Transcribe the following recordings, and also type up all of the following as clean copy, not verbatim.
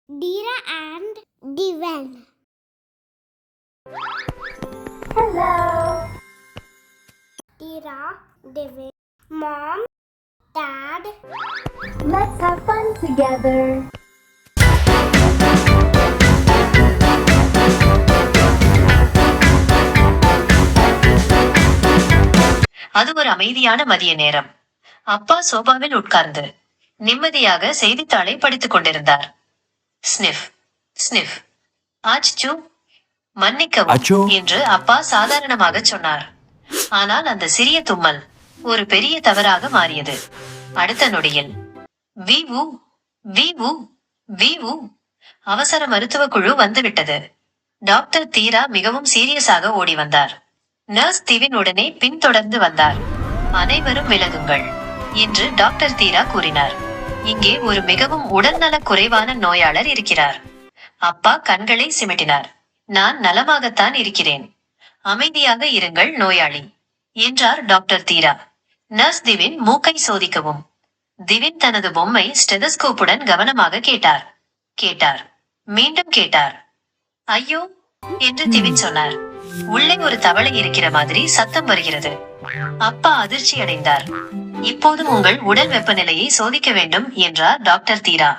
Dira and Divan. Hello. Dira, Divan, Mom, Dad. Let's have fun together. அது ஒரு அமைதியான மதிய நேரம். அப்பா சோபாவில் உட்கார்ந்து நிம்மதியாக செய்தித்தாளை படித்துக் கொண்டிருந்தார். Sniff sniff. ஆச்சு, மன்னிக்கவும் என்று அப்பா சாதாரணமாக சொன்னார். ஆனால் அந்த சிறிய தும்மல் ஒரு பெரிய தவறாக மாறியது. அடுத்த நொடியில் வீவு வீவு வீவு அவசர மருத்துவ குழு வந்துவிட்டது. டாக்டர் தீரா மிகவும் சீரியஸாக ஓடி வந்தார். நர்ஸ் திவின் உடனே பின்தொடர்ந்து வந்தார். அனைவரும் விலகுங்கள் என்று டாக்டர் தீரா கூறினார். இங்கே ஒரு மிகவும் உடல்நல குறைவான நோயாளர் இருக்கிறார். அப்பா கண்களை சிமிட்டினார். நான் நலமாகத்தான் இருக்கிறேன். அமைதியாக இருங்கள் நோயாளி என்றார் டாக்டர் தீரா. நர்ஸ் திவின் மூக்கை சோதிக்கவும். திவின் தனது பொம்மை ஸ்டெதஸ்கோப்புடன் கவனமாக கேட்டார். மீண்டும் கேட்டார். ஐயோ என்று திவின் சொன்னார். உள்ளே ஒரு தவளை இருக்கிற மாதிரி சத்தம் வருகிறது. அப்பா அதிர்ச்சி அடைந்தார். இப்போதும் உங்கள் உடல் வெப்பநிலையை சோதிக்க வேண்டும் என்றார் டாக்டர் தீரா.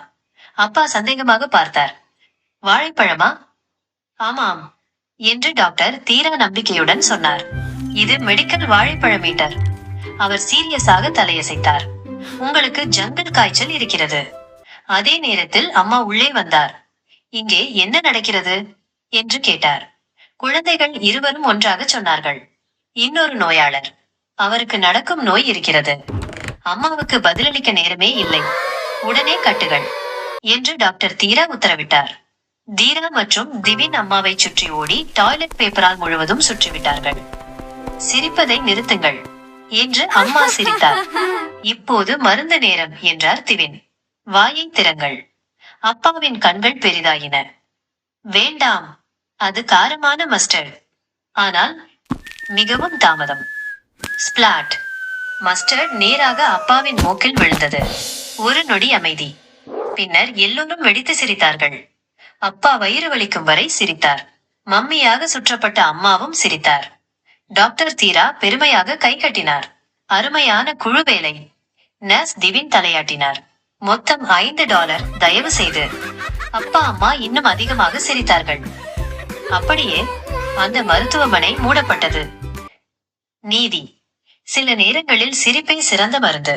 அப்பா சந்தேகமாக பார்த்தார். வாழைப்பழமா? ஆமாம் என்று டாக்டர் தீரா நம்பிக்கையுடன் சொன்னார். இது மெடிக்கல் வாழைப்பழ மீட்டர். அவர் சீரியஸாக தலையசைத்தார். உங்களுக்கு ஜங்கல் காய்ச்சல் இருக்கிறது. அதே நேரத்தில் அம்மா உள்ளே வந்தார். இங்கே என்ன நடக்கிறது என்று கேட்டார். குழந்தைகள் இருவரும் ஒன்றாக சொன்னார்கள். இன்னொரு நோயாளர். அவருக்கு நடக்கும் நோய் இருக்கிறது. அம்மாவுக்கு பதிலளிக்க நேரமே இல்லை. உடனே கட்டுகள் என்று டாக்டர் தீரா உத்தரவிட்டார். தீரா மற்றும் திவின் அம்மாவை சுற்றி ஓடி டாய்லெட் பேப்பரால் முழுவதும் சுற்றிவிட்டார்கள். சிரிப்பதை நிறுத்துங்கள் என்று அம்மா சிரித்தார். இப்போது மருந்து நேரம் என்றார் திவின். வாயை திறங்கள். அப்பாவின் கண்கள் பெரிதாயின. வேண்டாம், அது காரமான மஸ்டர்ட். ஆனால் மிகவும் தாமதம். ஸ்பிளாட். மஸ்டர்ட் நேராக அப்பாவின் மூக்கில் விழுந்தது. ஒரு நொடி அமைதி. பின்னர் எல்லோரும் வெடித்து சிரித்தார்கள். அப்பா வயிறு வலிக்கும் வரை சிரித்தார். மம்மியாக சுற்றப்பட்ட அம்மாவும் சிரித்தார். டாக்டர் தீரா பெருமையாக கை கட்டினார். அருமையான குழு வேலை. நர்ஸ் திவின் தலையாட்டினார். மொத்தம் $5. தயவு செய்து. அப்பா அம்மா இன்னும் அதிகமாக சிரித்தார்கள். அப்படியே அந்த மருத்துவமனை மூடப்பட்டது. நீதி. சில நேரங்களில் சிரிப்பே சிறந்த மருந்து.